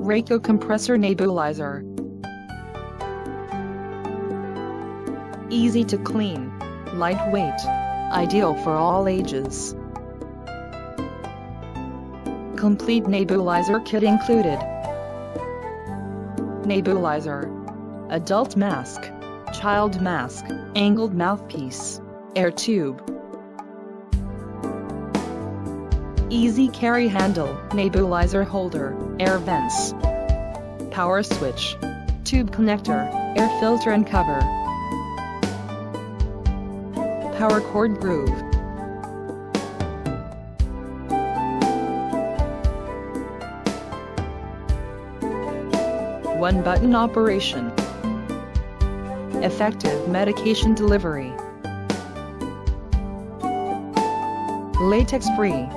Raecho Compressor Nebulizer. Easy to clean, lightweight, ideal for all ages. Complete nebulizer kit included. Nebulizer, adult mask, child mask, angled mouthpiece, air tube. Easy carry handle, nebulizer holder, air vents, power switch, tube connector, air filter and cover, power cord groove. One button operation. Effective medication delivery. Latex free.